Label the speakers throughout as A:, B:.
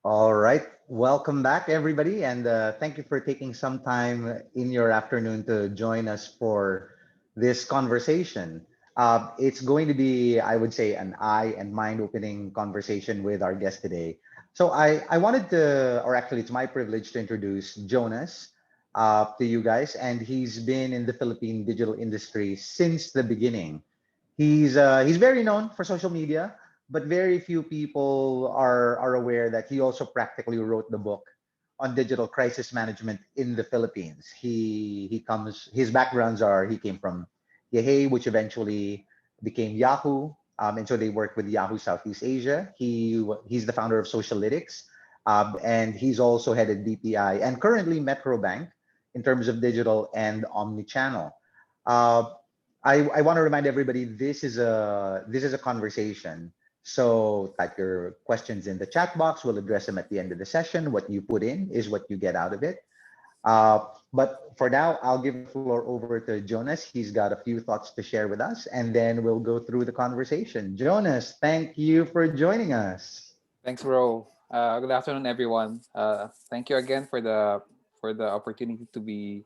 A: All right. Welcome back, everybody. And thank you for taking some time in your afternoon to join us for this conversation. It's going to be, I would say, an eye and mind opening conversation with our guest today. So I wanted to, or actually, it's my privilege to introduce Jonas to you guys. And he's been in the Philippine digital industry since the beginning. He's very known for social media, but very few people are aware that he also practically wrote the book on digital crisis management in the Philippines. He comes his backgrounds are he came from Yahoo, which eventually became Yahoo, and so they worked with Yahoo Southeast Asia. He's the founder of Socialytics, and he's also headed DPI and currently Metro Bank in terms of digital and omni-channel. Uh, I want to remind everybody this is a conversation. So type your questions in the chat box. We'll address them at the end of the session. What you put in is what you get out of it. But for now, I'll give the floor over to Jonas. He's got a few thoughts to share with us, and then we'll go through the conversation. Jonas, thank you for joining us.
B: Thanks, Ro. Good afternoon, everyone. Thank you again for the opportunity to be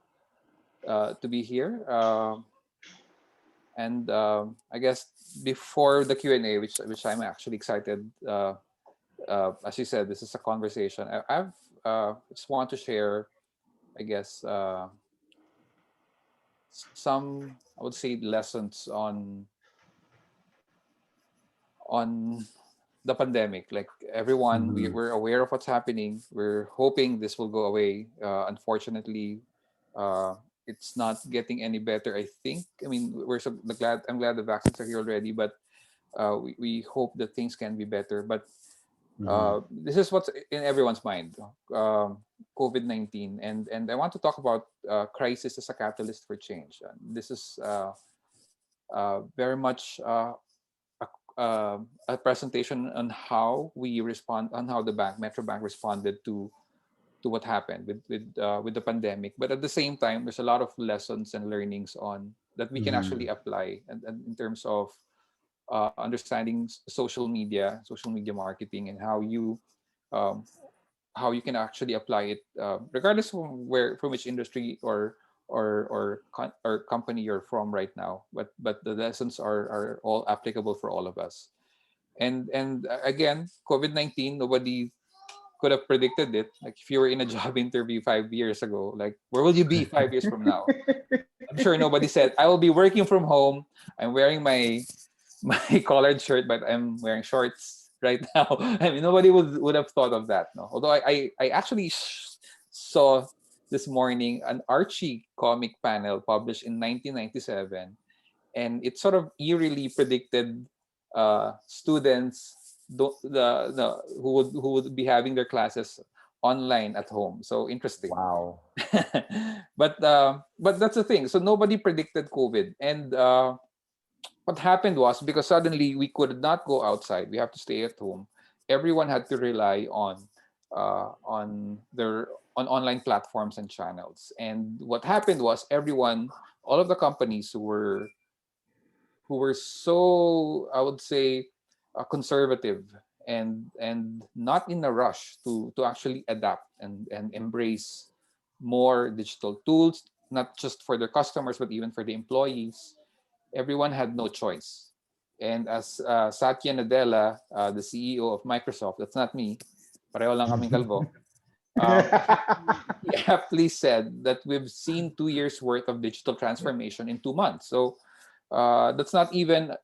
B: here. And I guess before the Q and A, which I'm actually excited. As you said, this is a conversation. I've just want to share, I guess, some, I would say, lessons on the pandemic. Like everyone,
A: Mhm.
B: we're aware of what's happening. We're hoping this will go away. Unfortunately, uh, it's not getting any better. I think. I mean, we're so glad. I'm glad the vaccines are here already, but we hope that things can be better. But
A: Mhm.
B: this is what's in everyone's mind. COVID-19, and I want to talk about crisis as a catalyst for change. This is very much a presentation on how we respond, on how the Metro Bank responded to what happened with the pandemic. But at the same time, there's a lot of lessons and learnings on that we can actually
A: Mhm.
B: apply, and in terms of understanding social media marketing, and um, how you can actually apply it, regardless from which industry or company you're from right now. But the lessons are all applicable for all of us. And again, COVID-19, nobody could have predicted it. Like if you were in a job interview 5 years ago, like where will you be 5 years from now? I'm sure nobody said I will be working from home. I'm wearing my collared shirt, but I'm wearing shorts right now. I mean, nobody would have thought of that. No, although I actually saw this morning an Archie comic panel published in 1997, and it sort of eerily predicted students who would be having their classes online at home. So interesting.
A: Wow.
B: But that's the thing. So nobody predicted COVID, and what happened was, because suddenly we could not go outside, we have to stay at home. Everyone had to rely on online platforms and channels. And what happened was, all of the companies who were so, I would say, conservative and not in a rush to actually adapt and embrace more digital tools, not just for their customers but even for the employees. Everyone had no choice. And as Satya Nadella, the CEO of Microsoft, that's not me, pareho lang kaming kalbo, he aptly said that we've seen 2 years worth of digital transformation in 2 months. So that's not even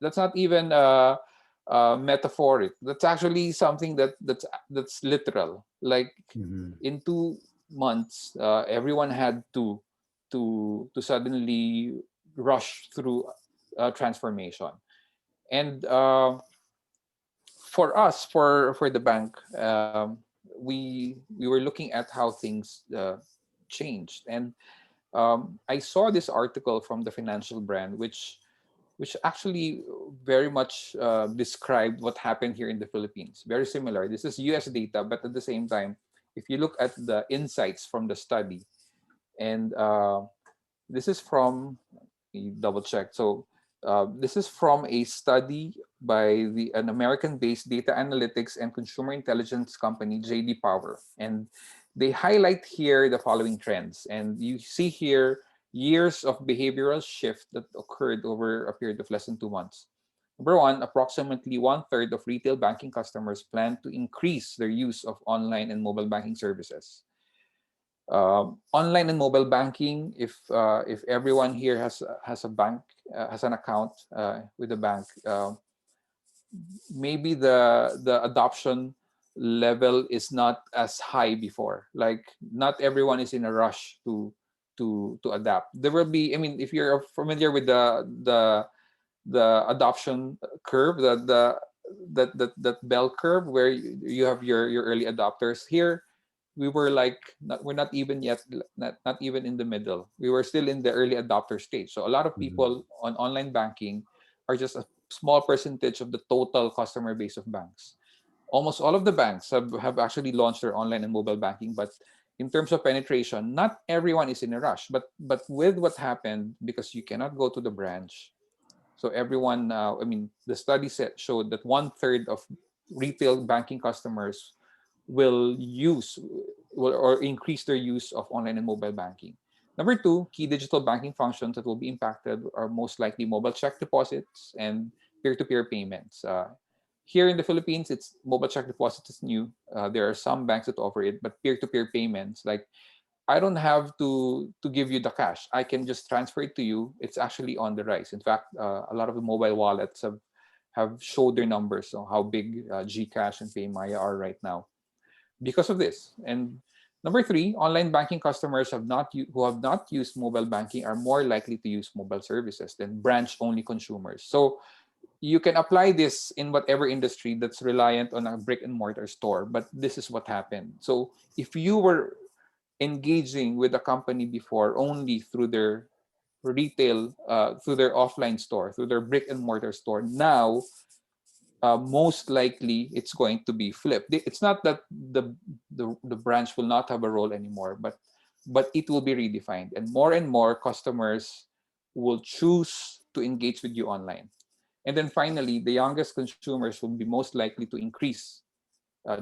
B: metaphoric. That's actually something that's literal. Like
A: Mhm.
B: in 2 months, everyone had to suddenly rush through transformation. And for us, for the bank, we were looking at how things changed. And I saw this article from the Financial Brand, which actually very much described what happened here in the Philippines. Very similar. This is U.S. data, but at the same time, if you look at the insights from the study, and this is from, double check. So this is from a study by an American-based data analytics and consumer intelligence company, JD Power, and they highlight here the following trends. And you see here years of behavioral shift that occurred over a period of less than 2 months. Number one, approximately one third of retail banking customers plan to increase their use of online and mobile banking services. Online and mobile banking, if everyone here has a bank, has an account with a bank, maybe the adoption level is not as high before. Like, not everyone is in a rush to adapt. There will be, I mean, if you're familiar with the adoption curve, that bell curve where you have your early adopters. Here we were like, we're not even yet, not even in the middle. We were still in the early adopter stage. So a lot of
A: Mhm.
B: people on online banking are just a small percentage of the total customer base of banks. Almost all of the banks have actually launched their online and mobile banking, but in terms of penetration, not everyone is in a rush. But with what happened, because you cannot go to the branch, so everyone, I mean, the study set showed that one third of retail banking customers will use or increase their use of online and mobile banking. Number two, key digital banking functions that will be impacted are most likely mobile check deposits and peer-to-peer payments. Here in the Philippines, it's mobile check deposits is new. There are some banks that offer it, but peer-to-peer payments, like, I don't have to give you the cash. I can just transfer it to you. It's actually on the rise. In fact, a lot of the mobile wallets have showed their numbers on how big GCash and PayMaya are right now because of this. And number three, online banking customers who have not used mobile banking are more likely to use mobile services than branch-only consumers. So you can apply this in whatever industry that's reliant on a brick and mortar store. But this is what happened. So if you were engaging with a company before only through their retail, through their offline store, through their brick and mortar store, now most likely it's going to be flipped. It's not that the branch will not have a role anymore, but it will be redefined, and more customers will choose to engage with you online. And then finally, the youngest consumers will be most likely to increase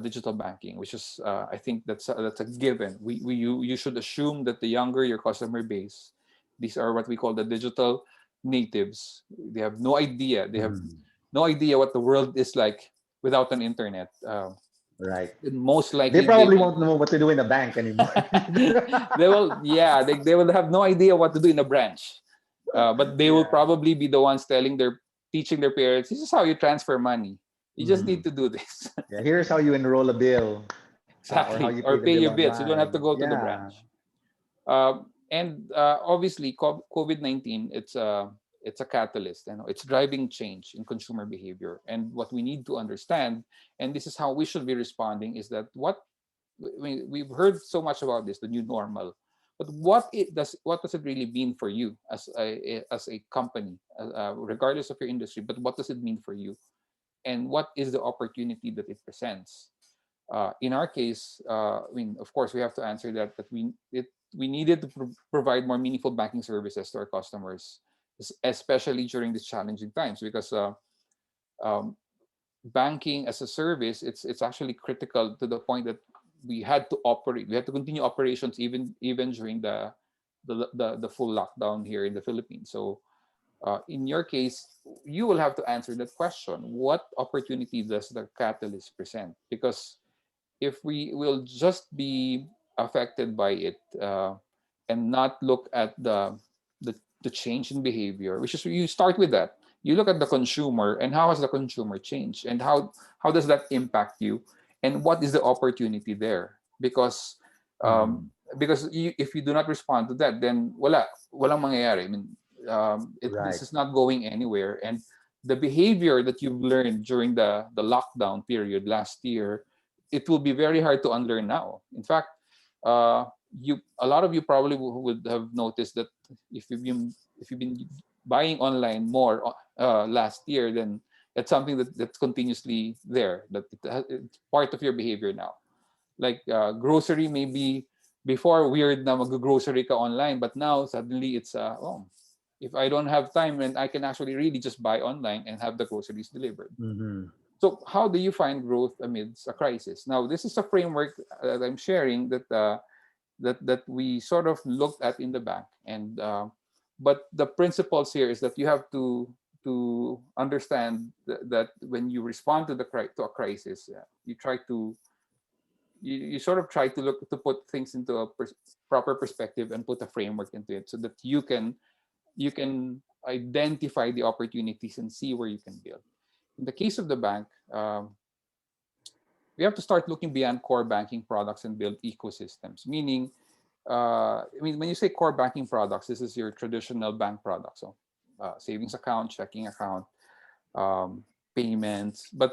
B: digital banking, which is, I think that's a given. You should assume that the younger your customer base, these are what we call the digital natives. They have no idea. They have
A: Mhm.
B: no idea what the world is like without an internet.
A: Right.
B: And most
A: They
B: likely they
A: probably
B: will
A: won't know what to do in a bank anymore.
B: they will, yeah, they will have no idea what to do in a branch. But they will
A: Yeah.
B: probably be the ones teaching their parents, this is how you transfer money. You just need
A: Mhm.
B: to do this.
A: Yeah. Here's how you enroll a bill, or how
B: Exactly.
A: you
B: Or
A: pay the
B: pay
A: bill
B: your bills. You don't have to
A: online.
B: go to the
A: Yeah.
B: branch. And obviously, COVID-19, it's a catalyst. You know, it's driving change in consumer behavior. And what we need to understand, and this is how we should be responding, is that we've heard so much about this, the new normal. But what does it really mean for you as a company, regardless of your industry? But what does it mean for you, and what is the opportunity that it presents? In our case, I mean, of course, we have to answer that we needed to provide more meaningful banking services to our customers, especially during these challenging times, because um, banking as a service, it's actually critical to the point that we had to continue operations even during the full lockdown here in the Philippines. So in your case, you will have to answer that question: what opportunity does the catalyst present? Because if we will just be affected by it, and not look at the change in behavior, which is, you start with that. You look at the consumer and how has the consumer changed, and how does that impact you, and what is the opportunity there?
A: Mhm.
B: Because if you do not respond to that, then walang mangyayari. I mean, this
A: Right.
B: is not going anywhere, and the behavior that you've learned during the lockdown period last year, it will be very hard to unlearn now. In fact, uh, you a lot of you probably would have noticed that if you've been buying online more last year, then that's something that's continuously there, that it's part of your behavior now. Like grocery, maybe before weird na mag-grocery ka online, but now suddenly it's oh, if I don't have time, and I can actually really just buy online and have the groceries delivered.
A: Mm-hmm.
B: So how do you find growth amidst a crisis? Now, this is a framework that I'm sharing that we sort of looked at in the bank, and but the principles here is that you have to understand that when you respond to to a crisis, you try to you sort of try to look to put things into a proper perspective and put a framework into it so that you can identify the opportunities and see where you can build. In the case of the bank, we have to start looking beyond core banking products and build ecosystems. Meaning, I mean, when you say core banking products, this is your traditional bank products, so savings account, checking account, um, payments. But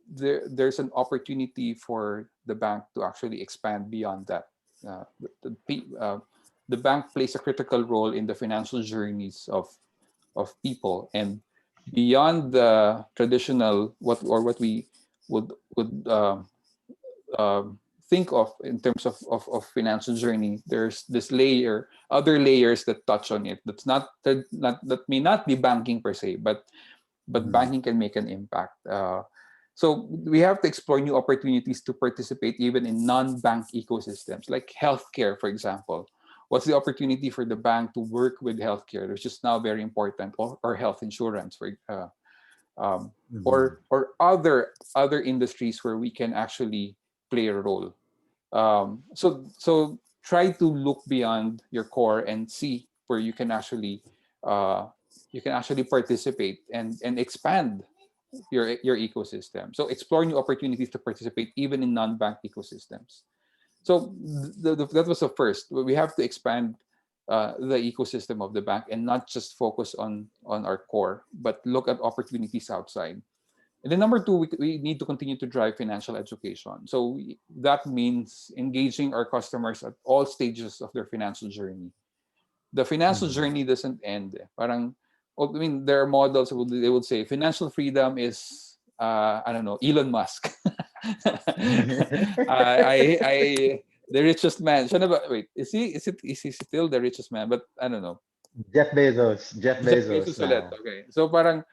B: there's an opportunity for the bank to actually expand beyond that. Uh, the, the bank plays a critical role in the financial journeys of people, and beyond the traditional what we would think of in terms of financial journey. There's this layer, other layers that touch on it. That may not be banking per se, but
A: Mm-hmm.
B: banking can make an impact. So we have to explore new opportunities to participate even in non-bank ecosystems, like healthcare, for example. What's the opportunity for the bank to work with healthcare, which is now very important, or health insurance, for um,
A: Mm-hmm.
B: or other industries where we can actually play a role. So try to look beyond your core and see where uh, you can actually participate and expand your ecosystem. So explore new opportunities to participate even in non-bank ecosystems. So that was the first. We have to expand the ecosystem of the bank and not just focus on our core, but look at opportunities outside. And then number two, we need to continue to drive financial education. So that means engaging our customers at all stages of their financial journey. The financial
A: Mm-hmm.
B: journey doesn't end. Parang, I mean, there are models who they would say financial freedom is, I don't know, Elon Musk. I the richest man. Siya na ba? Wait, is he still the richest man? But I don't know.
A: Jeff Bezos. Jeff
B: Jeff
A: Bezos
B: Bezos ulit.
A: now.
B: Okay. So parang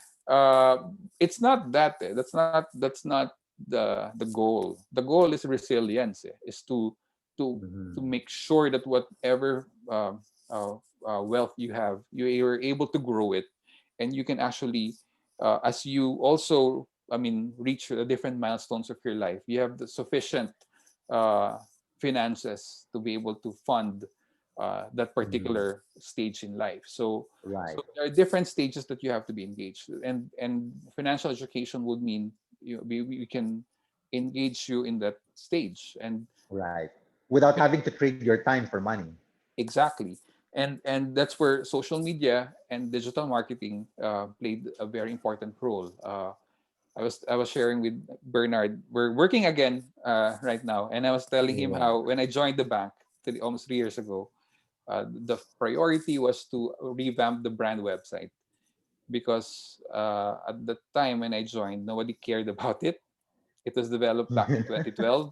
B: it's not that eh. That's not the goal. The goal is resilience eh. Is to to
A: Mm-hmm.
B: make sure that whatever wealth you have, you are able to grow it, and you can actually as you also, I mean, reach the different milestones of your life, you have the sufficient uh, finances to be able to fund that
A: Mm-hmm.
B: particular stage in life. So
A: Right.
B: there are different stages that you have to be engaged, and financial education would mean we can engage you in that stage, and
A: Right. Without having to trade your time for money.
B: exactly, and that's where social media and digital marketing played a very important role. I was sharing with Bernard. We're working again right now, and I was telling him
A: Yeah.
B: how when I joined the bank almost 3 years ago, the priority was to revamp the brand website, because at the time when I joined, nobody cared about it. It was developed back in 2012.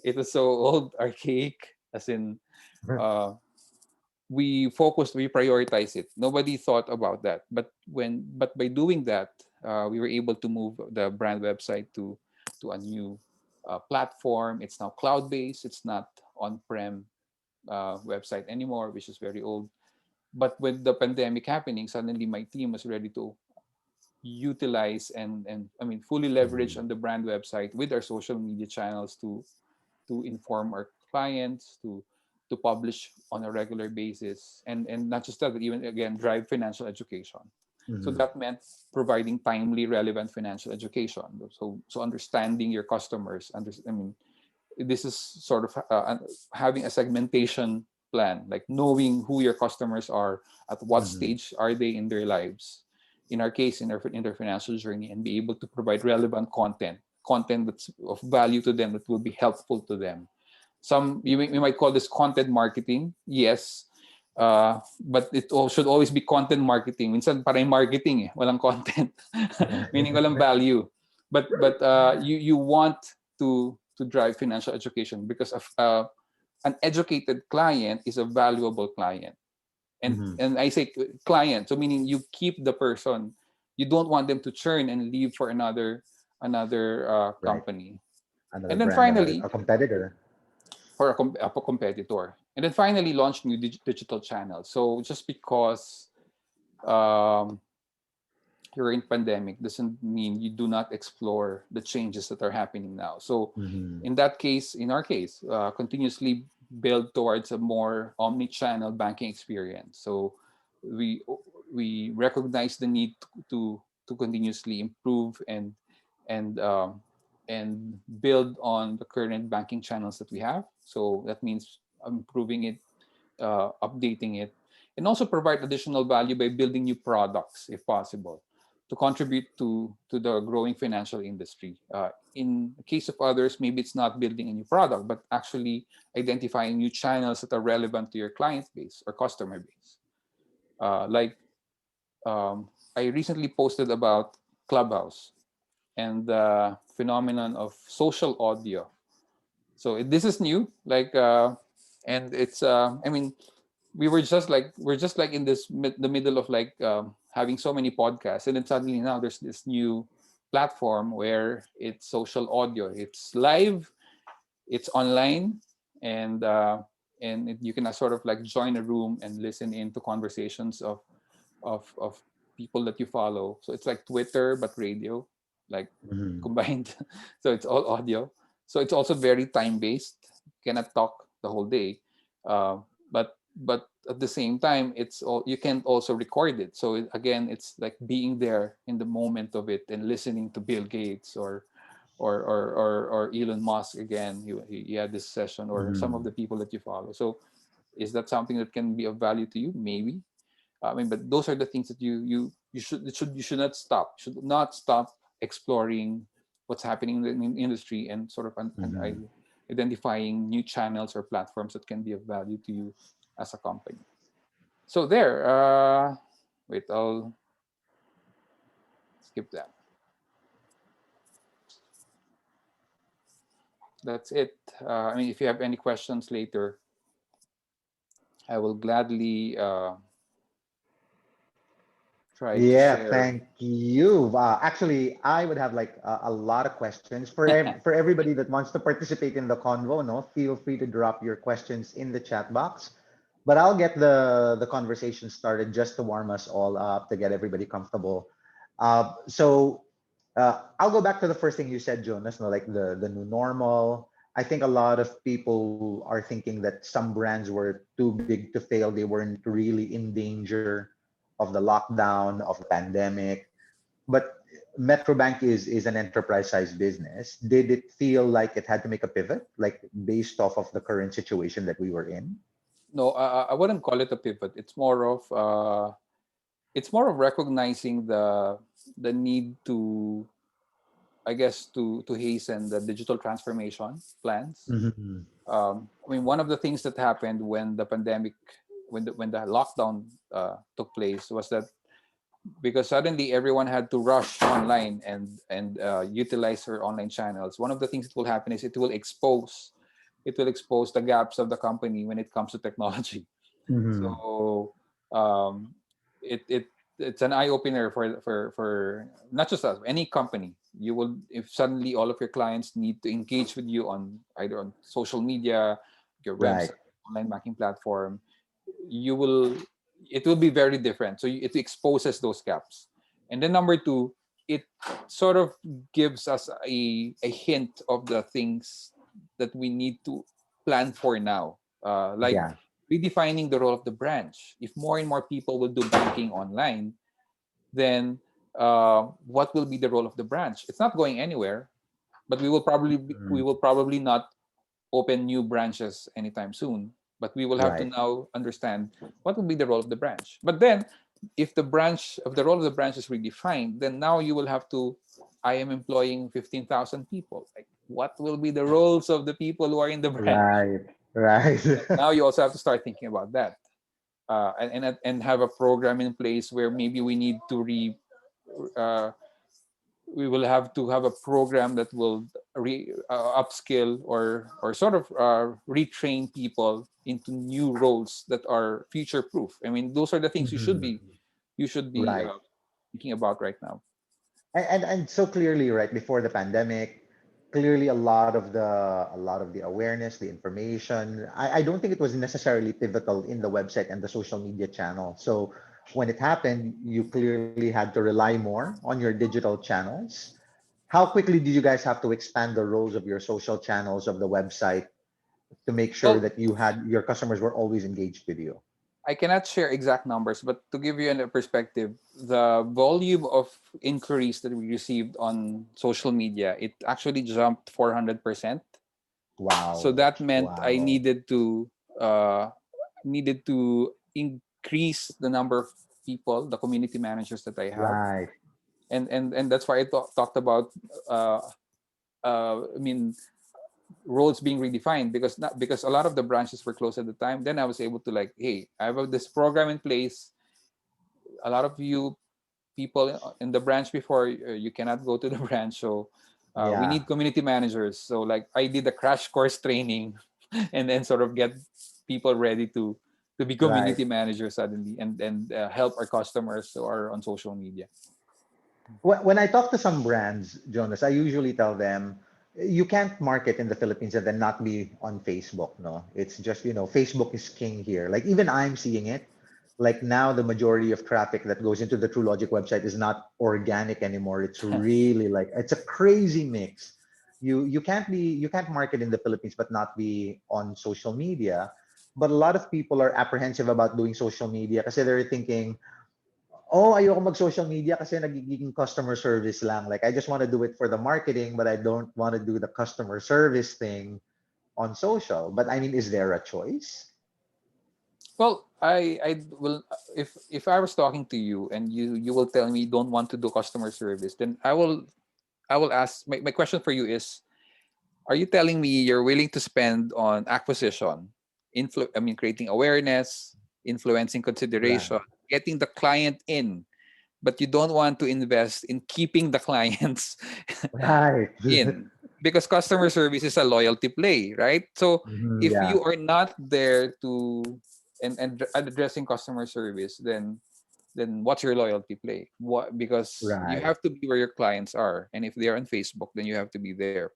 B: It was so old, archaic, as in uh, we prioritized it. Nobody thought about that. But by doing that, we were able to move the brand website to a new platform. It's now cloud based. It's not on-prem website anymore, which is very old. But with the pandemic happening, suddenly my team was ready to utilize and I mean fully leverage
A: Mhm.
B: on the brand website with our social media channels to inform our clients, to publish on a regular basis, and not just that, but even again drive financial education. So
A: Mhm.
B: that meant providing timely, relevant financial education. So understanding your customers. I mean, this is sort of having a segmentation plan, like knowing who your customers are, at what
A: Mhm.
B: stage are they in their lives, in our case in their financial journey, and be able to provide relevant content that's of value to them, that will be helpful to them. you might call this content marketing. Yes. But it should always be content marketing. Minsan parang marketing walang content, meaning walang value. But you want to drive financial education because of an educated client is a valuable client.
A: Mhm.
B: And I say client, so meaning you keep the person. You don't want them to churn and leave for another
A: Right.
B: company.
A: Another
B: And then
A: brand, another
B: finally,
A: a competitor.
B: for a competitor. And then finally, launch new digital channels. So just because um, you're in pandemic doesn't mean you do not explore the changes that are happening now. So
A: Mhm.
B: in that case, in our case, continuously build towards a more omni-channel banking experience. So we we recognize the need to continuously improve and um, and build on the current banking channels that we have. So that means improving it, updating it, and also provide additional value by building new products if possible to contribute to the growing financial industry. In the case of others, maybe it's not building a new product, but actually identifying new channels that are relevant to your client base or customer base. Like I recently posted about Clubhouse and the phenomenon of social audio. So this is new, and it's I mean we're just like in the middle of having so many podcasts, and then suddenly now there's this new platform where it's social audio. It's live, it's online, and you can sort of like join a room and listen into conversations of people that you follow. So it's like Twitter but radio, like
A: Mhm.
B: combined. So it's all audio. So it's also very time based. Cannot talk the whole day, but at the same time, it's all you can also record it. So again, it's like being there in the moment of it and listening to Bill Gates or Elon Musk again. He had this session or some of
A: Mhm.
B: the people that you follow. So is that something that can be of value to you? Maybe. I mean, but those are the things that you should not stop. Should not stop exploring what's happening in the industry and sort of
A: Mhm.
B: identifying new channels or platforms that can be of value to you as a company. So there. Wait, I'll skip that. That's it. I mean, if you have any questions later, I will gladly try to
A: Yeah,
B: share.
A: thank you. Actually, I would have like a lot of questions for for everybody that wants to participate in the convo. No, feel free to drop your questions in the chat box. But I'll get the conversation started just to warm us all up to get everybody comfortable. I'll go back to the first thing you said, Jonas. No, like the new normal. I think a lot of people are thinking that some brands were too big to fail. They weren't really in danger of the lockdown, of the pandemic. But Metrobank is an enterprise sized business. Did it feel like it had to make a pivot, like based off of the current situation that we were in?
B: No, I wouldn't call it a pivot. It's more of recognizing the need to, I guess, to hasten the digital transformation plans.
A: Mm-hmm.
B: I mean, one of the things that happened when the pandemic, when the lockdown took place, was that because suddenly everyone had to rush online and utilize her online channels. One of the things that will happen is it will expose the gaps of the company when it comes to technology.
A: Mm-hmm.
B: So um, it it's an eye opener for not just us, any company. You will, if suddenly all of your clients need to engage with you on either on social media, your
A: Right.
B: website, online banking platform, you will it will be very different. So it exposes those gaps. And then number two, it sort of gives us a hint of the things that we need to plan for now. Like
A: Yeah.
B: redefining the role of the branch. If more and more people will do banking online, then what will be the role of the branch? It's not going anywhere, but we
A: Mhm.
B: will probably not open new branches anytime soon. But we will have to
A: Right.
B: now understand what will be the role of the branch. But then, if the role of the branch is redefined, then now you will have to. I am employing 15,000 people. what will be the roles of the people who are in the branch.
A: Right. Right.
B: Now you also have to start thinking about that, and have a program in place where maybe we need to uh, we will have to have a program that will upskill or sort of retrain people into new roles that are future proof. I mean, those are the things
A: Mhm.
B: you should be
A: Right.
B: thinking about right now.
A: And so clearly, right before the pandemic, clearly a lot of the awareness, the information. I don't think it was necessarily pivotal in the website and the social media channel. So when it happened, you clearly had to rely more on your digital channels. How quickly did you guys have to expand the roles of your social channels of the website to make sure
B: Well,
A: that you had your customers were always engaged with you?
B: I cannot share exact numbers, but to give you a perspective, the volume of inquiries that we received on social media, it actually jumped 400%. So
A: Wow.
B: that meant I
A: Wow.
B: uh, needed to increase the number of people, the community managers that I have,
A: Right.
B: and that's why I talked about uh, I mean, roles being redefined, because not because a lot of the branches were closed at the time. Then I was able to, like, hey, I have this program in place. A lot of you people in the branch before, you cannot go to the branch, so we
A: Yeah.
B: need community managers. So like I did a crash course training and then sort of get people ready to be
A: Right.
B: community managers suddenly, and help our customers who are on social media.
A: When I talk to some brands, Jonas, I usually tell them you can't market in the Philippines and then not be on Facebook. No, it's just, Facebook is king here. Like even I'm seeing it. Like now, the majority of traffic that goes into the Truelogic website is not organic anymore. It's really like it's a crazy mix. You can't market in the Philippines but not be on social media. But a lot of people are apprehensive about doing social media because they're thinking, oh, ayoko mag-social media kasi nagiging customer service lang. Like, I just want to do it for the marketing, but I don't want to do the customer service thing on social. But I mean, is there a choice?
B: Well, I will, if I was talking to you and you will tell me you don't want to do customer service, then I will ask, my question for you is, are you telling me you're willing to spend on acquisition, creating awareness, influencing
A: Right.
B: consideration, getting the client in, but you don't want to invest in keeping the clients
A: Right.
B: in? Because customer service is a loyalty play, right? So
A: Mhm,
B: if
A: yeah.
B: you are not there to and addressing customer service, then what's your loyalty play? What, because you
A: Right.
B: have to be where your clients are, and if they are on Facebook, then you have to be there.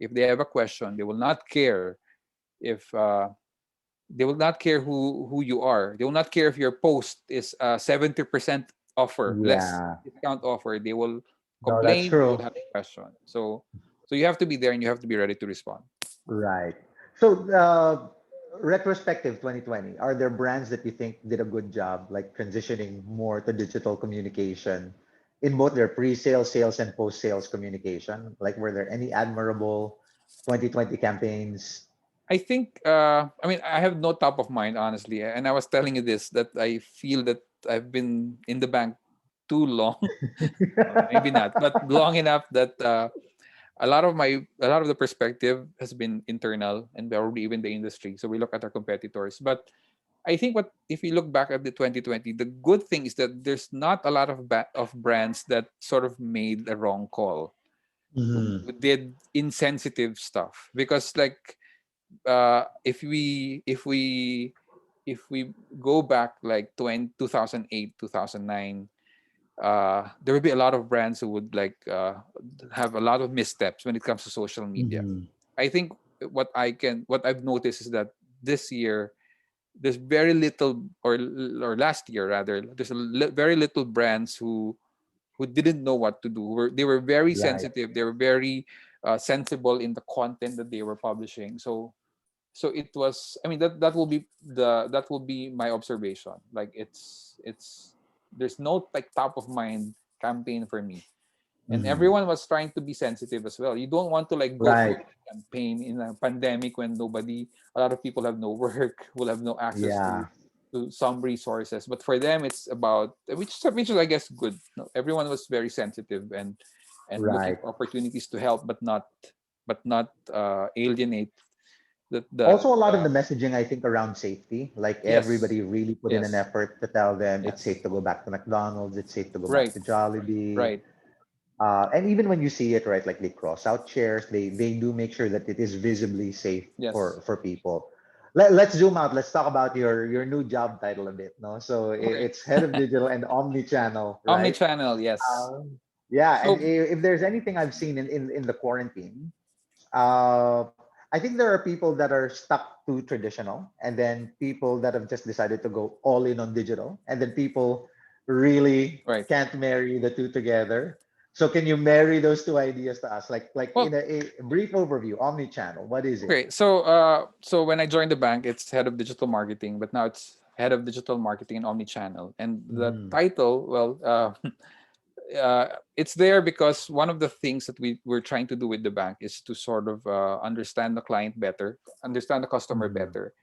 B: If they have a question, they will not care if they will not care who you are. They will not care if your post is 70% offer, less
A: Yeah.
B: discount offer. They will
A: No, that's
B: complain. They will
A: true.
B: have a question. So you have to be there and you have to be ready to respond.
A: Right. So, retrospective 2020, are there brands that you think did a good job, like transitioning more to digital communication in both their pre-sale, sales, and post-sales communication? Like, were there any admirable 2020 campaigns?
B: I think I have no top of mind, honestly. And I was telling you this, that I feel that I've been in the bank too long. Maybe not, but long enough that a lot of the perspective has been internal and probably even the industry. So we look at our competitors. But I think, what if you look back at the 2020, the good thing is that there's not a lot of of brands that sort of made a wrong call,
A: Mhm.
B: who did insensitive stuff. Because like if we go back like 2008, 2009, there would be a lot of brands who would like have a lot of missteps when it comes to social media.
A: Mhm.
B: I think what I've noticed is that this year there's very little, or last year rather, there's very little brands who didn't know what to do. They were very
A: Right.
B: sensitive. They were very sensible in the content that they were publishing. So it was, I mean, that will be my observation. Like it's there's no like top of mind campaign for me, and
A: Mhm.
B: everyone was trying to be sensitive as well. You don't want to like go through
A: Right.
B: a campaign in a pandemic when a lot of people have no work, will have no access
A: Yeah.
B: to some resources. But for them, it's about, which is I guess good. No, everyone was very sensitive and looking
A: Right.
B: for opportunities to help, but not but not alienate
A: Also, a lot of
B: the
A: the messaging, I think, around safety, like
B: yes,
A: everybody really put in an
B: yes,
A: effort to tell them it's safe
B: yes,
A: to go back to McDonald's, it's safe to go back
B: right,
A: to Jollibee.
B: right,
A: And even when you see it, right, like they cross out chairs, they do make sure that it is visibly safe
B: yes,
A: for people. Let's zoom out. Let's talk about your new job title a bit. No, so
B: okay.
A: it's head of digital and omni-channel, right?
B: Omni-channel, yes.
A: Yeah, and
B: So
A: if there's anything I've seen in the quarantine, uh, I think there are people that are stuck to traditional, and then people that have just decided to go all in on digital, and then people really
B: right.
A: can't marry the two together. So can you marry those two ideas to us? Like in
B: Well,
A: a brief overview, omni-channel, what is it?
B: okay. So when I joined the bank, it's head of digital marketing, but now it's head of digital marketing and omni-channel. And the
A: Mm,
B: title, well, it's there because one of the things that we're trying to do with the bank is to sort of understand the client better, understand the customer
A: mm,
B: better,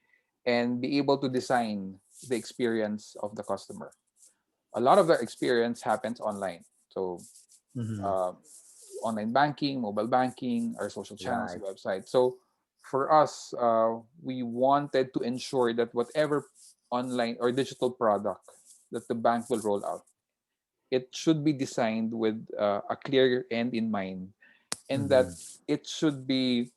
B: and be able to design the experience of the customer. A lot of the experience happens online. So
A: mm,
B: uh, online banking, mobile banking, our social channels,
A: right.
B: website. So for us, we wanted to ensure that whatever online or digital product that the bank will roll out, it should be designed with a clear end in mind, and that
A: Mm,
B: it should be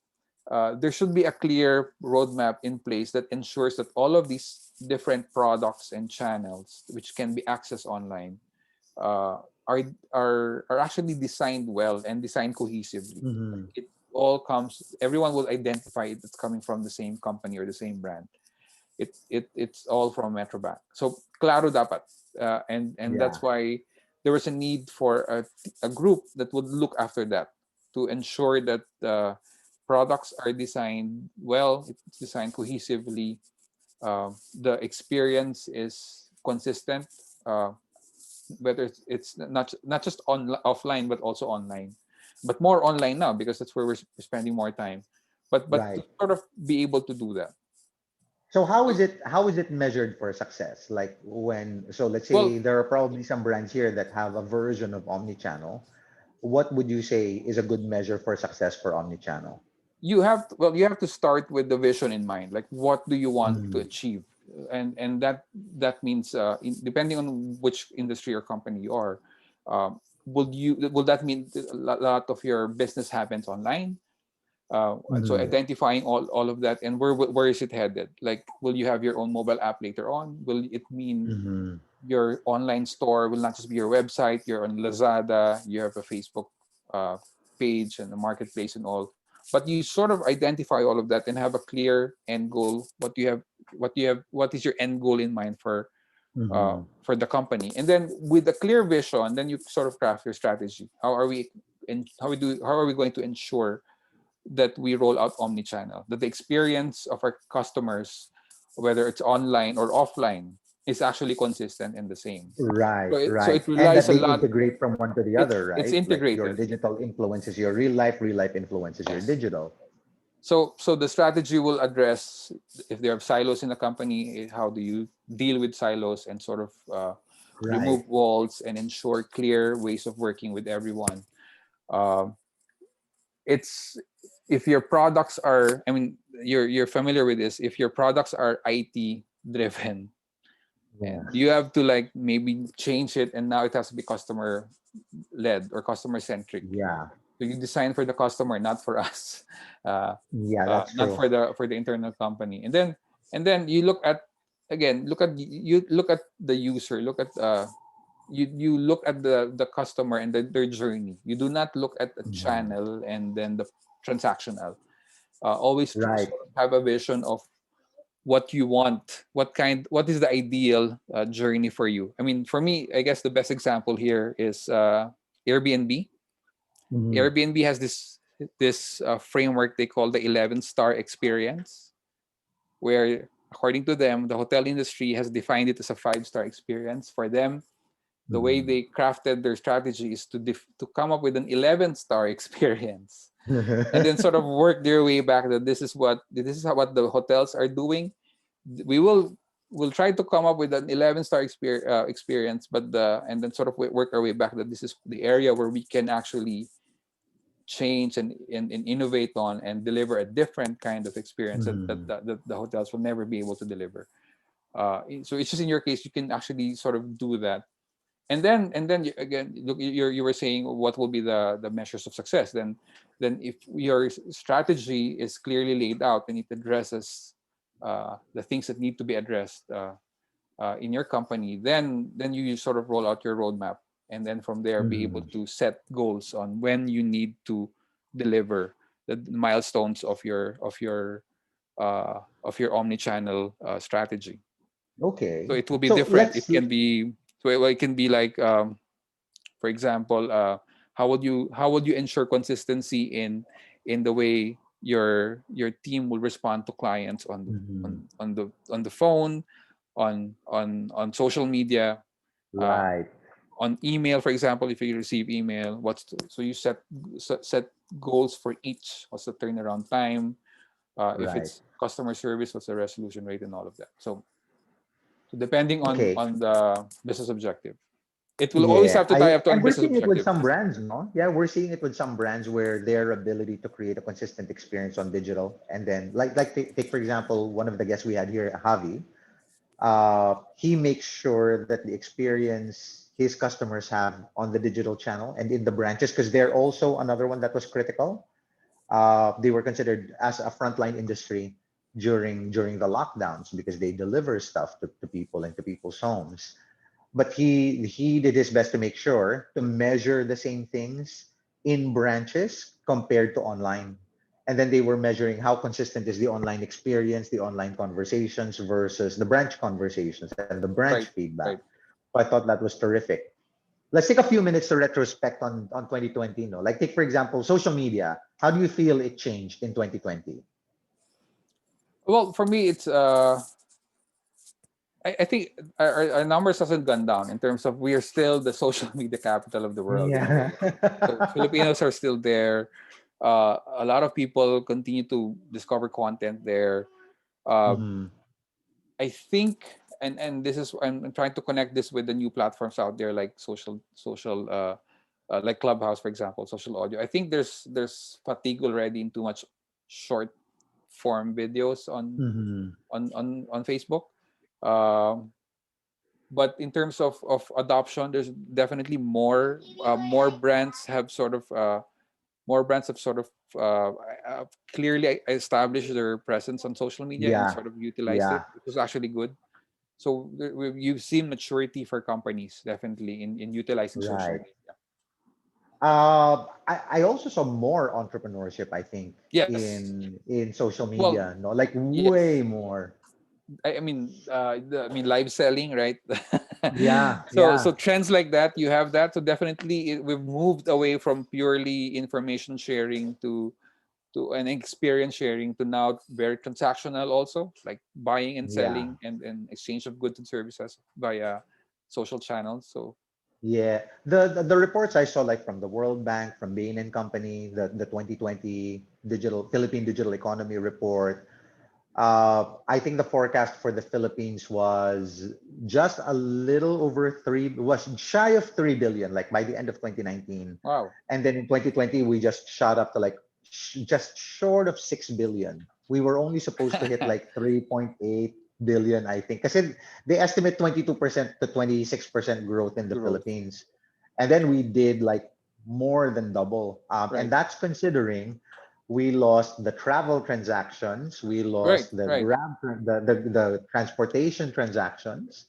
B: there should be a clear roadmap in place that ensures that all of these different products and channels which can be accessed online uh, are are actually designed well and designed cohesively. Like
A: mm,
B: it all comes, everyone will identify it's coming from the same company or the same brand. It's all from Metrobank. So klaro dapat, and
A: yeah.
B: that's why there was a need for a group that would look after that to ensure that products are designed well, it's designed cohesively, the experience is consistent, uh, whether it's not just on offline but also online, but more online now because that's where we're spending more time. But to
A: Right.
B: sort of be able to do that.
A: So how is it measured for success? Like when so let's say
B: Well,
A: there are probably some brands here that have a version of omni-channel. What would you say is a good measure for success for omni-channel?
B: you have to start with the vision in mind, like what do you want to
A: Mm,
B: achieve, and that means depending on which industry or company you are, will that mean a lot of your business happens online, so
A: mm,
B: identifying all of that, and where is it headed, like will you have your own mobile app later on, will it mean
A: mm,
B: your online store will not just be your website, you're on Lazada, you have a Facebook uh, page and a marketplace and all. But you sort of identify all of that and have a clear end goal. What is your end goal in mind
A: mm.
B: for the company? And then with a clear vision, then you sort of craft your strategy. How are we and how are we going to ensure that we roll out omni-channel, that the experience of our customers, whether it's online or offline, is actually consistent and the same.
A: Right,
B: So
A: right.
B: it
A: And
B: relies
A: that
B: a
A: they
B: lot.
A: integrate from one to the other,
B: It's
A: right? Like your
B: integrated.
A: digital influences your real life influences your
B: Yes.
A: digital.
B: So the strategy will address if there are silos in the company, how do you deal with silos and sort of
A: Right.
B: remove walls and ensure clear ways of working with everyone. Um, it's if your products are, I mean, you're familiar with this. If your products are IT driven,
A: Yeah.
B: and you have to like maybe change it, and now it has to be customer led or customer centric.
A: Yeah.
B: So you design for the customer, not for us, uh,
A: Yeah, that's
B: not
A: true.
B: for the internal company. And then you look at, again, you look at the user, look at you look at the customer and their journey. You do not look at the
A: Mhm.
B: channel and then the transactional. Always
A: Right.
B: sort of have a vision of what you want, what is the ideal journey for you. I mean, for me, I guess the best example here is Airbnb.
A: Mhm.
B: Airbnb has this framework they call the 11-star experience, where according to them, the hotel industry has defined it as a 5-star experience. For them, the way
A: Mhm.
B: they crafted their strategy is to come up with an 11-star experience, and then sort of work their way back that what the hotels are doing. We will try to come up with an 11-star experience, but and then sort of work our way back that this is the area where we can actually change and innovate on and deliver a different kind of experience
A: Mhm.
B: that the hotels will never be able to deliver. So it's just in your case you can actually sort of do that, and then again look, you were saying what will be the measures of success. Then if your strategy is clearly laid out and it addresses the things that need to be addressed in your company, then you sort of roll out your roadmap, and then from there be able
A: Mhm.
B: to set goals on when you need to deliver the milestones of your omni-channel strategy. So
A: Okay.
B: it will be
A: So
B: different.
A: let's.
B: It can be it can be like for example, how would you ensure consistency in the way your team will respond to clients
A: Mhm.
B: on the phone, on social media, uh,
A: Right.
B: on email, for example, if you receive email, so you set goals for each. What's the turnaround time? If
A: Right.
B: it's customer service, what's the resolution rate and all of that. So depending
A: Okay.
B: on the business objective, it will always
A: Yeah,
B: have to tie
A: I
B: up to a
A: and we're
B: business
A: seeing it with
B: objective.
A: some brands, no? Yeah, we're seeing it with some brands where their ability to create a consistent experience on digital, and then take for example one of the guests we had here, Javi. He makes sure that the experience his customers have on the digital channel and in the branches, because they're also another one that was critical. They were considered as a frontline industry during the lockdowns because they deliver stuff to people and to people's homes, but he did his best to make sure to measure the same things in branches compared to online. And then they were measuring how consistent is the online experience, the online conversations versus the branch conversations and the branch
B: Right,
A: feedback.
B: right.
A: So I thought that was terrific. Let's take a few minutes to retrospect on 2020. No, like take for example social media. How do you feel it changed in 2020?
B: Well, for me, it's I think our numbers hasn't gone down in terms of we are still the social media capital of the world in a
A: Yeah.
B: way. So Filipinos are still there. A lot of people continue to discover content there. Uh,
A: Mhm.
B: I think, and this is I'm trying to connect this with the new platforms out there like social like Clubhouse, for example, social audio. I think there's fatigue already in too much short form videos
A: Mhm.
B: on Facebook. Um, but in terms of adoption, there's definitely more brands have sort of more brands have sort of clearly established their presence on social media and
A: Yeah.
B: sort of utilized it,
A: Yeah.
B: which is actually good. So you've seen maturity for companies definitely in utilizing social
A: Right.
B: media.
A: I also saw more entrepreneurship, I think,
B: Yes.
A: in social
B: Well,
A: media, no, like way
B: yes.
A: more.
B: I mean, live selling, right?
A: Yeah,
B: So
A: yeah,
B: trends like that, you have that. So definitely, we've moved away from purely information sharing to an experience sharing to now very transactional, also like buying and
A: yeah,
B: selling and exchange of goods and services via social channels. So
A: yeah. The reports I saw, like from the World Bank, from Bain and Company, the 2020 digital Philippine digital economy report. I think the forecast for the Philippines was just a little over was shy of 3 billion, like by the end of 2019.
B: wow,
A: And then in 2020, we just shot up to like just short of 6 billion. We were only supposed to hit like 3.8 billion, I think, because they estimate 22% to 26% growth in the
B: growth,
A: Philippines. And then we did like more than double. And
B: right,
A: that's considering we lost the travel transactions, we
B: right,
A: lost the
B: right,
A: the transportation transactions,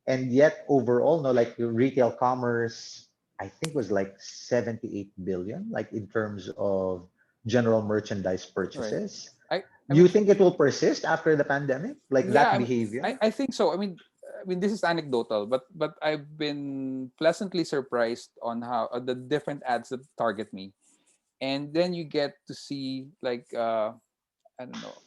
A: and yet overall, no, like retail commerce, I think was like 78 billion, like in terms of general merchandise
B: right.
A: purchases.
B: I I
A: Do you
B: mean,
A: think it will persist after the pandemic, like
B: yeah,
A: that behavior?
B: I think so. I mean, this is anecdotal, but I've been pleasantly surprised on how the different ads that target me, and then you get to see like I don't know,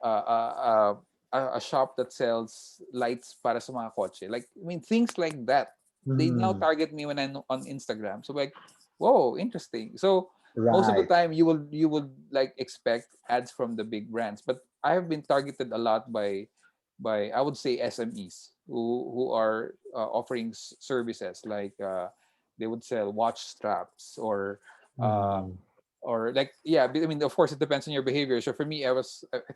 B: uh, uh, uh, a shop that sells lights para sa mga kotse. Like, I mean, things like that. They now
A: Mm,
B: target me when I'm on Instagram. So like, whoa, interesting. So most of the
A: right.
B: time you would like expect ads from the big brands, but I have been targeted a lot by I would say SMEs who are offering services like they would sell watch straps or uh,
A: Mm,
B: or like yeah, I mean, of course it depends on your behavior. So for me, I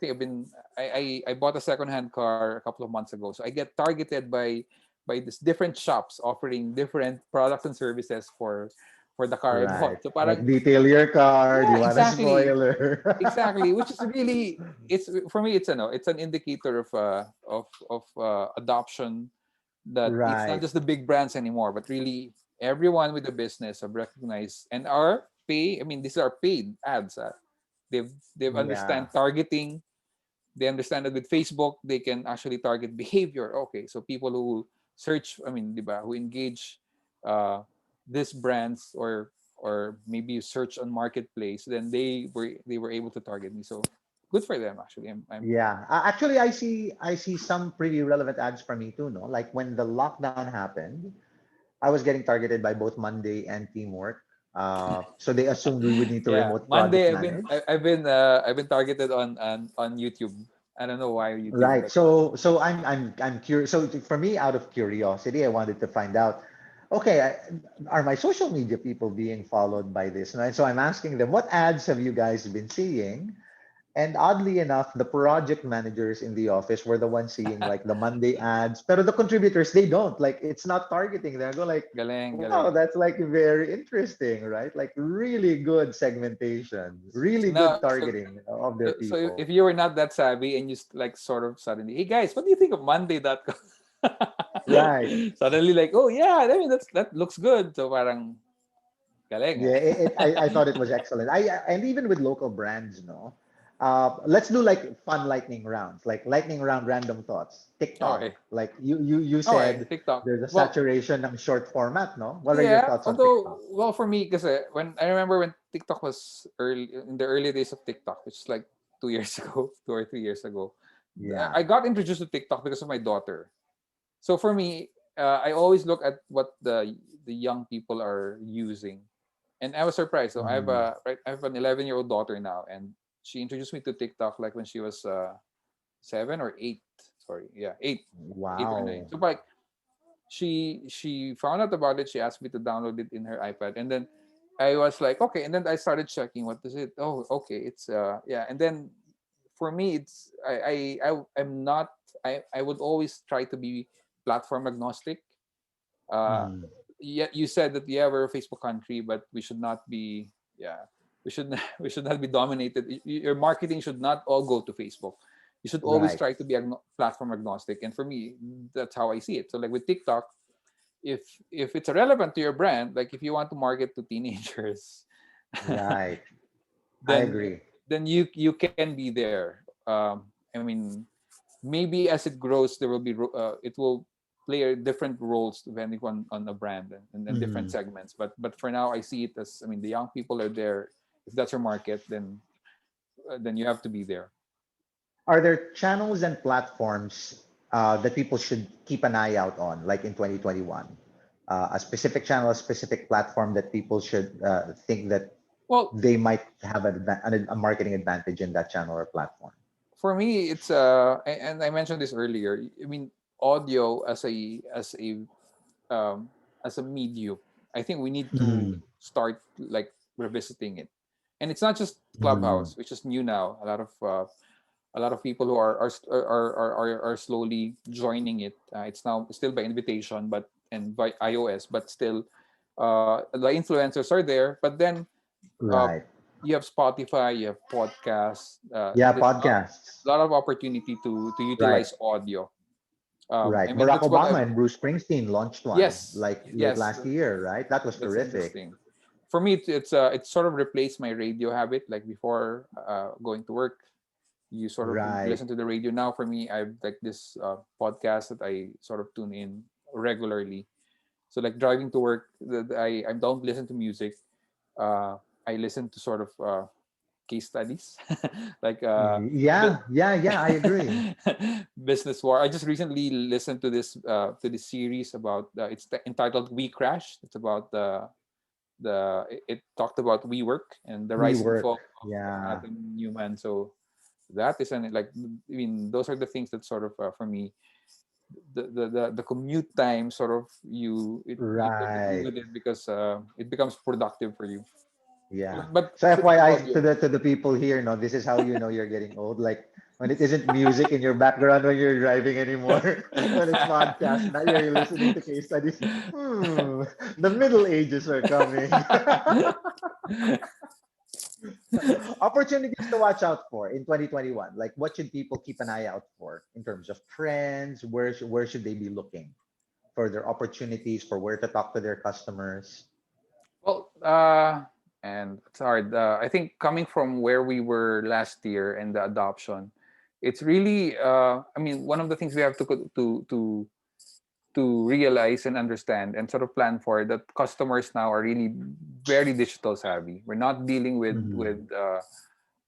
B: think I bought a secondhand car a couple of months ago, so I get targeted by these different shops offering different products and services for the car I
A: Right.
B: bought. So
A: Like
B: parang
A: detail your car. Do
B: yeah,
A: you want a
B: exactly.
A: spoiler?
B: Exactly, which is really it's for me it's a no, it's an indicator of adoption, that it's not
A: Right.
B: just the big brands anymore, but really everyone with a business have recognized and are pay. I mean, these are paid ads. They've
A: Yeah.
B: understand targeting. They understand that with Facebook they can actually target behavior. Okay, so people who search, I mean, diba, who engage uh, these brands, or maybe you search on marketplace, then they were able to target me. So good for them actually. I'm
A: Yeah. Actually, I see some pretty relevant ads for me too, no? Like when the lockdown happened, I was getting targeted by both Monday and Teamwork. So they assumed we would need to
B: Yeah,
A: remote project
B: Monday I've been
A: manage.
B: I've been targeted on YouTube. I don't know why YouTube,
A: Right.
B: but
A: So I'm curious. So for me, out of curiosity, I wanted to find out, okay, are my social media people being followed by this? And so I'm asking them, what ads have you guys been seeing? And oddly enough, the project managers in the office were the ones seeing like the Monday ads, but the contributors they don't. Like it's not targeting. They go like,
B: galing,
A: wow,
B: galing.
A: that's like very interesting, right? Like really good segmentation,
B: So
A: really good
B: now,
A: targeting of their
B: if
A: people.
B: you were not that savvy and you like sort of suddenly, hey guys, what do you think of Monday.com?
A: Right.
B: Suddenly like, oh yeah, I mean that looks good. So parang galing
A: Yeah,
B: ah.
A: I thought it was excellent. And even with local brands, no. Let's do like fun lightning rounds, like lightning round random thoughts. TikTok,
B: Okay.
A: like you
B: Okay,
A: said,
B: TikTok.
A: there's a
B: Well,
A: saturation of short format, no? What are your
B: yeah,
A: thoughts on
B: although
A: TikTok?
B: well for me, because when I remember when TikTok was early in the early days of TikTok, which is like 2 years ago, 2 or 3 years ago,
A: Yeah.
B: I got introduced to TikTok because of my daughter. So for me, I always look at what the young people are using, and I was surprised. So
A: Mm.
B: I have an 11-year-old daughter now, and she introduced me to TikTok like when she was 7 or 8. Sorry, yeah, 8 or 9.
A: Wow.
B: So like she found out about it. She asked me to download it in her iPad, and then I was like, okay. And then I started checking what is it. Oh, okay, it's yeah. And then for me, it's I'm not. I would always try to be platform agnostic. Uh,
A: Mm.
B: yeah, you said that yeah, we're a Facebook country, but we should not be. Yeah, we should not, we should not be dominated. Your marketing should not all go to Facebook. You should always
A: Right.
B: try to be platform agnostic. And for me, that's how I see it. So like with TikTok, if it's relevant to your brand, like if you want to market to teenagers,
A: Right. I
B: then
A: agree.
B: you can be there. I mean, maybe as it grows, there will be it will play different roles depending on the brand and different
A: Mhm.
B: segments. But for now, I see it as, I mean, the young people are there. If that's your market, then you have to be there.
A: Are there channels and platforms that people should keep an eye out on, like in 2021? A specific channel, a specific platform that people should think that
B: Well,
A: they might have a marketing advantage in that channel or platform.
B: for me, it's and I mentioned this earlier. I mean, audio as a medium, I think we need to
A: Mm,
B: start like revisiting it. And it's not just
A: mm,
B: Clubhouse, which is new now. A lot of people who are slowly joining it. It's now still by invitation, but and by iOS, but still, the influencers are there. But then uh,
A: right.
B: you have Spotify, you have podcasts.
A: Yeah,
B: There's
A: podcasts.
B: a lot of opportunity to
A: Right,
B: utilize audio. I
A: right.
B: mean,
A: Barack
B: that's what
A: Obama
B: I've.
A: and Bruce Springsteen launched one
B: Yes,
A: like late
B: yes,
A: last year, right? That was
B: that's
A: terrific.
B: interesting. For me, it's sort of replaced my radio habit. Like before going to work, you sort of
A: Right.
B: listen to the radio. Now for me, I've like this podcast that I sort of tune in regularly. So like driving to work, I don't listen to music. Uh, I listen to sort of case studies, like
A: Yeah, yeah, yeah. I agree.
B: business war. I just recently listened to this series about entitled "We Crash." It's about it talked about WeWork and the
A: We
B: rise and
A: work.
B: fall of
A: Yeah.
B: Adam Newman. So that is an like, I mean, those are the things that sort of for me, the commute time sort of you put it
A: Right.
B: with it because it becomes productive for you.
A: Yeah.
B: But
A: So
B: through
A: FYI
B: audio.
A: to the people here, no, this is how you know you're getting old. Like when it isn't music in your background when you're driving anymore, when it's podcast, now you're listening to case studies. Hmm, the Middle Ages are coming. Opportunities to watch out for in 2021. Like what should people keep an eye out for in terms of trends? Where should they be looking for their opportunities for where to talk to their customers?
B: Well, and it's hard. I think coming from where we were last year and the adoption, it's really. I mean, one of the things we have to realize and understand and sort of plan for that customers now are really very digital savvy. We're not dealing with
A: Mhm.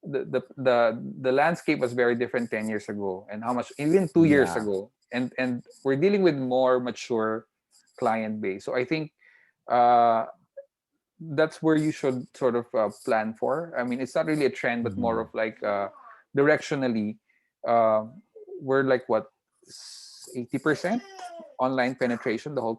B: the landscape was very different 10 years ago, and how much even 2 years
A: Yeah.
B: ago, and we're dealing with more mature client base. So I think uh, that's where you should sort of plan for. I mean, it's not really a trend, but more of
A: Mhm.
B: like directionally, uh, we're like what 80% online penetration, the whole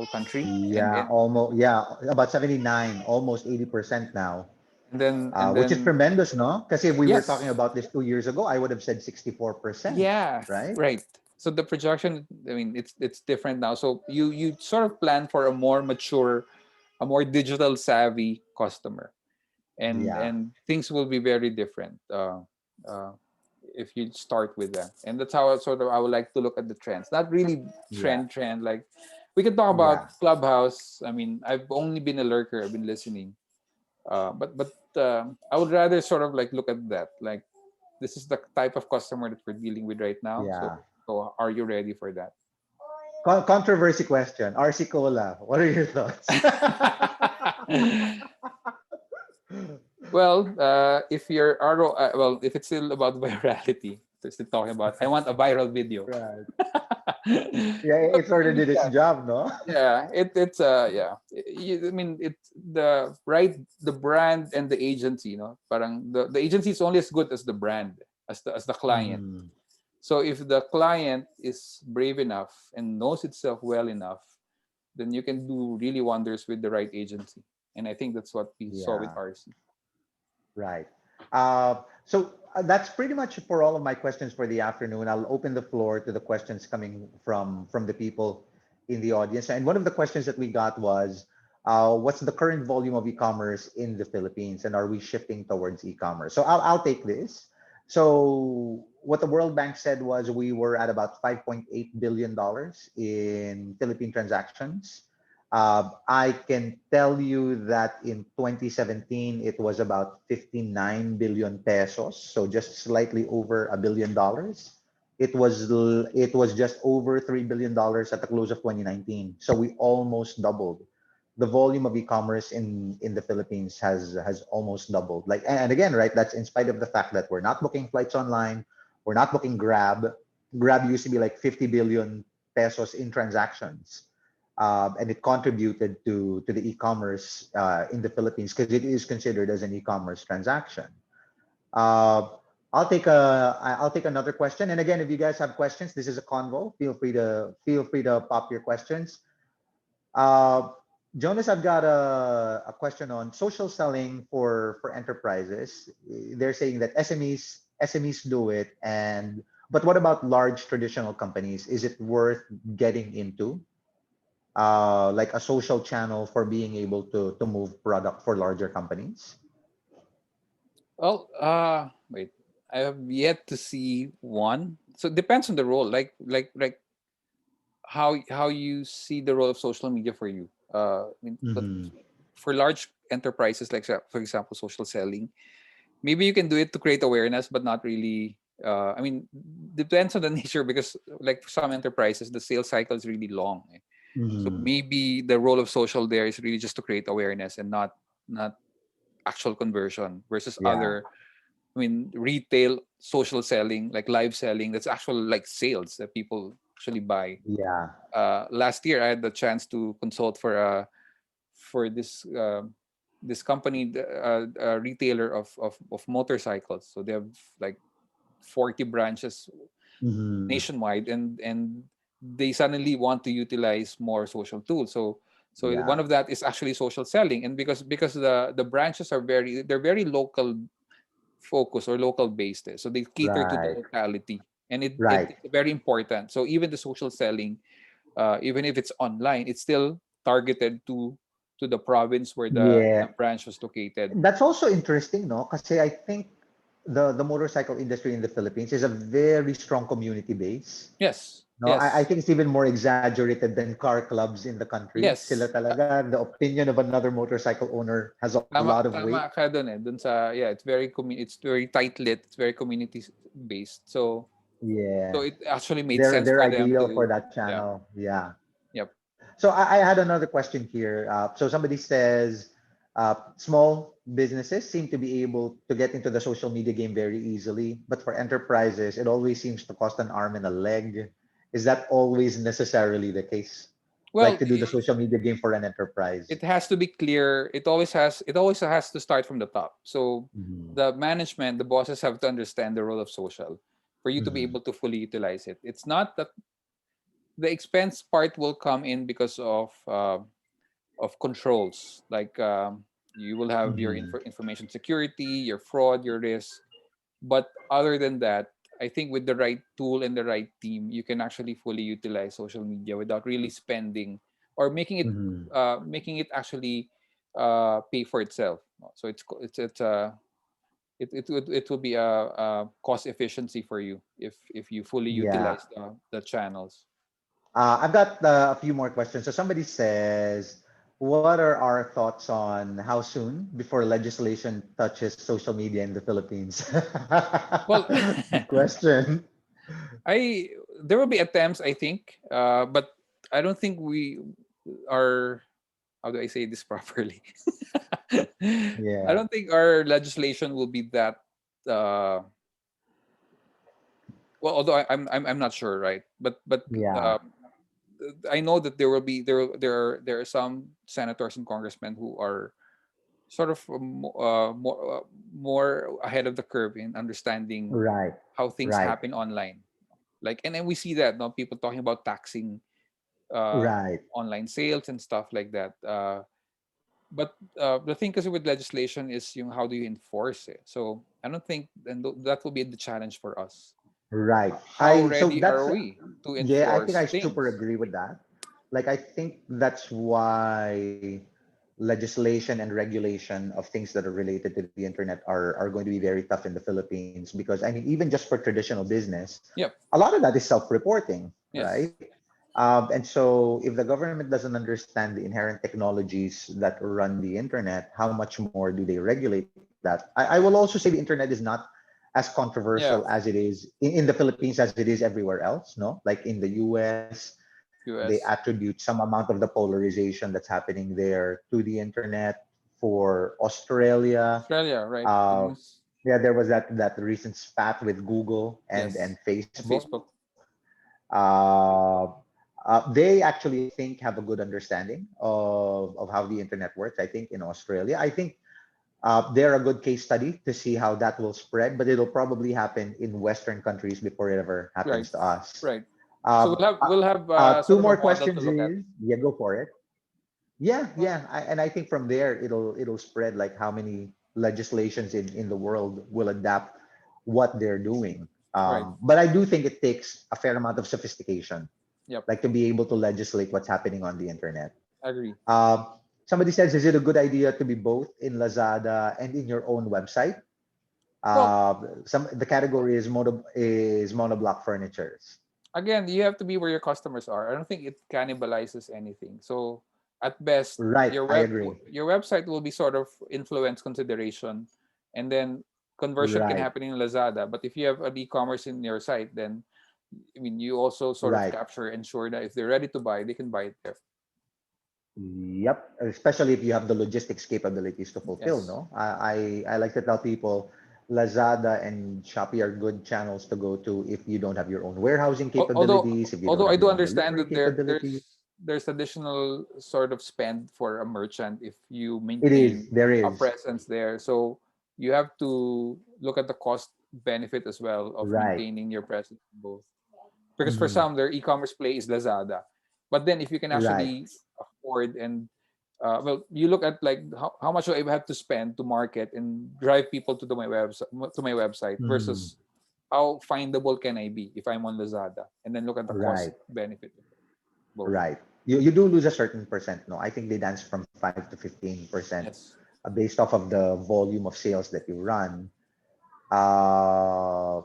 B: country,
A: Yeah, almost. Yeah, about 79, almost 80% now,
B: and
A: which is
B: then
A: tremendous, no? Because if we were talking
B: yes,
A: about this 2 years ago, I would have said 64%,
B: yeah,
A: right?
B: right. So the projection, I mean, it's different now. So you sort of plan for a more mature, a more digital savvy customer,
A: Yeah,
B: and things will be very different uh, if you start with that. And that's how I would like to look at the trends. Not really
A: yeah,
B: trend like we can talk
A: yeah,
B: about Clubhouse. I mean, I've only been a lurker. I've been listening, but I would rather sort of like look at that. Like this is the type of customer that we're dealing with right now.
A: yeah.
B: So are you ready for that?
A: Controversy question. RC Cola, what are your thoughts?
B: Well, if you're well, if it's still about virality, they're still talking about. I want a viral video.
A: Right. Yeah,
B: Well,
A: it's already
B: maybe
A: did its
B: yeah,
A: job, no?
B: yeah. It's yeah. I mean, it's the brand and the agency. You know, parang the agency is only as good as the brand, as the client.
A: Mhm.
B: So if the client is brave enough and knows itself well enough, then you can do really wonders with the right agency. And I think that's what we saw with
A: Yeah.
B: RC.
A: Right. That's pretty much for all of my questions for the afternoon. I'll open the floor to the questions coming from the people in the audience. And one of the questions that we got was, what's the current volume of e-commerce in the Philippines, and are we shifting towards e-commerce? So I'll take this. So what the World Bank said was we were at about $5.8 billion in Philippine transactions. I can tell you that in 2017, it was about 59 billion pesos, so just slightly over $1 billion. It was just over $3 billion at the close of 2019. So we almost doubled. The volume of e-commerce in the Philippines has almost doubled. Like, and again, right, that's in spite of the fact that we're not booking flights online, we're not booking Grab. Grab used to be like 50 billion pesos in transactions, and it contributed to the e-commerce in the Philippines because it is considered as an e-commerce transaction. Uh, I'll take another question. And again, if you guys have questions, this is a convo. Feel free to pop your questions. Uh, Jonas, I've got a question on social selling for enterprises. They're saying that SMEs do it, and but what about large traditional companies? Is it worth getting into? Like a social channel for being able to move product for larger companies?
B: Well, wait. I have yet to see one. So it depends on the role. Like how you see the role of social media for you. I mean, but
A: Mm-hmm.
B: for large enterprises, like for example, social selling, maybe you can do it to create awareness, but not really. I mean, depends on the nature because like for some enterprises, the sales cycle is really long. Eh. So
A: Mm-hmm.
B: maybe the role of social there is really just to create awareness and not actual conversion versus
A: Yeah.
B: other. I mean, retail social selling, like live selling, that's actual like sales that people actually buy.
A: Yeah.
B: Last year, I had the chance to consult for this company, a retailer of motorcycles. So they have like 40 branches
A: Mm-hmm.
B: nationwide, and they suddenly want to utilize more social tools. So So one
A: Yeah.
B: of that is actually social selling, and because the branches are they're very local focus or local based, so they cater to the
A: Right.
B: locality, and
A: Right.
B: it's very important. So even the social selling, even if it's online, it's still targeted to the province where the
A: Yeah.
B: branch was located.
A: That's also interesting, no? Kasi I think the motorcycle industry in the Philippines is a very strong community base.
B: Yes,
A: No, I
B: yes,
A: think it's even more exaggerated than car clubs in the country. Sila
B: yes.
A: talaga, the opinion of another motorcycle owner has a lot of weight.
B: Tama ka dun eh. Dun sa, yeah, it's very tight lit, it's very community based. So
A: Yeah.
B: it actually made sense
A: They're
B: for them
A: ideal for
B: to,
A: that
B: yeah,
A: channel. Yeah.
B: yep.
A: So I had another question here. So somebody says small businesses seem to be able to get into the social media game very easily, but for enterprises, it always seems to cost an arm and a leg. Is that always necessarily the case? Like
B: Well,
A: to do the social media game for an enterprise?
B: it has to be clear. It always has to start from the top. So
A: Mhm.
B: the management, the bosses have to understand the role of social for you to be
A: Mhm.
B: able to fully utilize it. It's not that the expense part will come in because of controls, like you will have your
A: Mhm.
B: information security, your fraud, your risk. But other than that, I think with the right tool and the right team, you can actually fully utilize social media without really spending or
A: Mhm.
B: making it actually pay for itself. So it will be a cost efficiency for you if you fully
A: Yeah.
B: utilize the channels.
A: I've got a few more questions. So somebody says, what are our thoughts on how soon before legislation touches social media in the Philippines?
B: Well,
A: Good question.
B: I there will be attempts, I think, but I don't think we are. How do I say this properly? I
A: Yeah.
B: don't think our legislation will be that. Uh, well, although I'm not sure, right? But
A: Yeah.
B: I know that there will be there are some senators and congressmen who are sort of more ahead of the curve in understanding
A: Right.
B: how things
A: Right.
B: happen online. Like, and then we see that now people talking about taxing
A: Right.
B: online sales and stuff like that. But the thing is with legislation is how do you enforce it? So I don't think and that will be the challenge for us.
A: Right.
B: How
A: So
B: ready are
A: that's
B: we to
A: yeah, I think I
B: enforce
A: super
B: things?
A: agree with that. Like I think that's why legislation and regulation of things that are related to the internet are going to be very tough in the Philippines because I mean even just for traditional business,
B: Yep.
A: a lot of that is self-reporting, right?
B: Yes.
A: And so if the government doesn't understand the inherent technologies that run the internet, how much more do they regulate that? I will also say the internet is not as controversial
B: Yeah.
A: as it is in the Philippines as it is everywhere else, no? Like in the US, they
B: US.
A: attribute some amount of the polarization that's happening there to the internet. For Australia,
B: Australia, right? The
A: uh,
B: news.
A: yeah, there was that recent spat with Google and
B: Yes. And
A: Facebook.
B: Facebook.
A: Uh, they actually, I think, have a good understanding of how the internet works. I think in Australia, I think they're a good case study to see how that will spread, but it'll probably happen in Western countries before it ever
B: Right.
A: happens to us.
B: Right. So we'll have
A: Two
B: sort of a
A: more
B: model to
A: questions
B: look at.
A: is, yeah, go for it. Yeah, yeah, and I think from there it'll spread like how many legislations in the world will adapt what they're doing.
B: Right.
A: But I do think it takes a fair amount of sophistication,
B: Yep.
A: like to be able to legislate what's happening on the internet.
B: Agree.
A: Um, Somebody says, is it a good idea to be both in Lazada and in your own website?
B: Well,
A: Some the category is monoblock furnitures.
B: again, you have to be where your customers are. I don't think it cannibalizes anything. So at best,
A: Right, I agree.
B: your website will be sort of influence consideration, and then conversion can
A: Right,
B: happen in Lazada. But if you have an e-commerce in your site, then I mean you also sort of
A: right.
B: capture ensure that if they're ready to buy, they can buy it there.
A: Yep, especially if you have the logistics capabilities to fulfill,
B: Yes.
A: no? I like to tell people Lazada and Shopee are good channels to go to if you don't have your own warehousing capabilities, if you don't
B: Although I
A: have
B: do
A: your own
B: understand
A: delivery
B: that
A: capabilities.
B: there's additional sort of spend for a merchant if you
A: It is,
B: maintain
A: there
B: a
A: is.
B: presence there. So you have to look at the cost benefit as well of
A: Right.
B: maintaining your presence in both. Because for
A: Mhm.
B: some, their e-commerce play is Lazada. But then if you can
A: Right.
B: actually afford, and well, you look at like how much do I have to spend to market and drive people to my website
A: Mm,
B: versus how findable can I be if I'm on Lazada, and then look at the cost
A: right,
B: benefit of both.
A: right. You do lose a certain percent, no? I think they dance from 5 to 15%
B: Yes.
A: based off of the volume of sales that you run. Uh,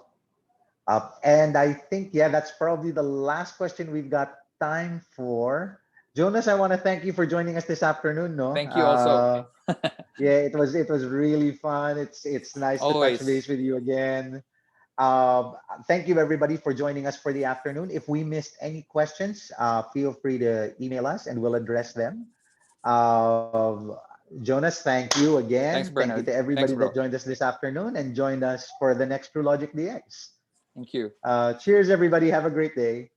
A: and I think, yeah, that's probably the last question we've got time for. Jonas, I want to thank you for joining us this afternoon. No,
B: Thank you also.
A: yeah, it was really fun. It's nice to touch
B: Always.
A: base with you again. Thank you everybody for joining us for the afternoon. If we missed any questions, feel free to email us and we'll address them. Um, Jonas, thank you again.
B: Thanks,
A: Thank you to
B: Bernard.
A: everybody
B: Thanks,
A: that
B: bro.
A: joined us this afternoon and joined us for the next True Logic DX.
B: Thank you.
A: Cheers, everybody. Have a great day.